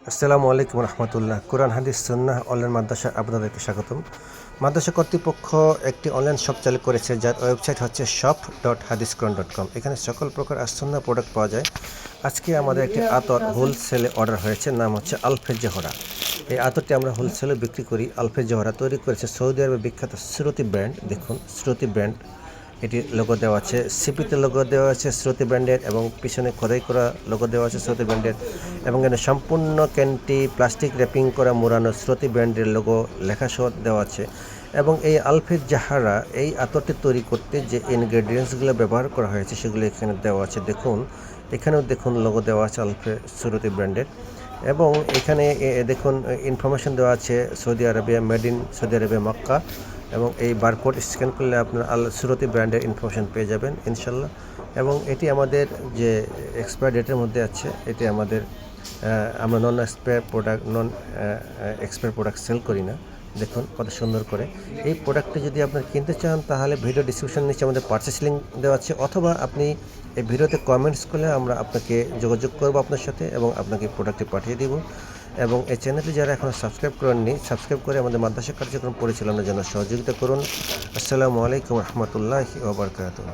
আসসালামু আলাইকুম রহমতুল্লাহ। কোরআন হাদিস সুন্নাহ অনলাইন মাদ্রাসা আপনাদেরকে স্বাগতম। মাদ্রাসা কর্তৃপক্ষ একটি অনলাইন শপ চালু করেছে, যার ওয়েবসাইট হচ্ছে shop.hadisquran.com। এখানে সকল প্রকার সুন্নাহ প্রোডাক্ট পাওয়া যায়। আজকে আমাদের একটি আতর হোলসেলে অর্ডার হয়েছে, নাম হচ্ছে আলফে জোহরা। এই আতরটি আমরা হোলসেলে বিক্রি করি। আলফে জোহরা তৈরি করেছে সৌদি আরবের বিখ্যাত শ্রুতি ব্র্যান্ড। দেখুন, শ্রুতি ব্র্যান্ড, এটি লোগো দেওয়া আছে, সিপিতে লোগো দেওয়া আছে শ্রুতি ব্র্যান্ডের, এবং পিছনে খোদাই করা লোগো দেওয়া আছে শ্রুতি ব্র্যান্ডের, এবং এখানে সম্পূর্ণ ক্যানটি প্লাস্টিক র্যাপিং করা মোড়ানো শ্রুতি ব্র্যান্ডের লোগো লেখাসহ দেওয়া আছে। এবং এই আলফে জাহারা এই আতরটি তৈরি করতে যে ইনগ্রেডিয়েন্টসগুলো ব্যবহার করা হয়েছে সেগুলো এখানে দেওয়া আছে। দেখুন, এখানেও দেখুন লোগো দেওয়া আছে আলফে শ্রুতি ব্র্যান্ডের, এবং এখানে দেখুন ইনফরমেশন দেওয়া আছে Saudi Arabia, made in Saudi Arabia Mecca, এবং এই বারকোড স্ক্যান করলে আপনার শ্রুতি ব্র্যান্ডের ইনফরমেশন পেয়ে যাবেন ইনশাল্লাহ। এবং এটি আমাদের যে এক্সপায়ার ডেটের মধ্যে আছে, এটি আমাদের আমরা নন এক্সপায়ার প্রোডাক্ট সেল করি না। দেখুন কত সুন্দর করে। এই প্রোডাক্টটি যদি আপনারা কিনতে চান তাহলে ভিডিও ডিসক্রিপশন নিচে আমাদের পারচেস লিঙ্ক দেওয়া আছে, অথবা আপনি এই ভিডিওতে কমেন্টস করলে আমরা আপনাকে যোগাযোগ করব আপনার সাথে, এবং আপনাকে প্রোডাক্টটি পাঠিয়ে দিব। এবং এই চ্যানেলটি যারা এখনও সাবস্ক্রাইব করেননি, সাবস্ক্রাইব করে আমাদের মাদ্রাসা কার্যক্রম পরিচালনার জন্য সহযোগিতা করুন। আসসালামু আলাইকুম রহমতুল্লাহি ওয়া বারাকাতুহু।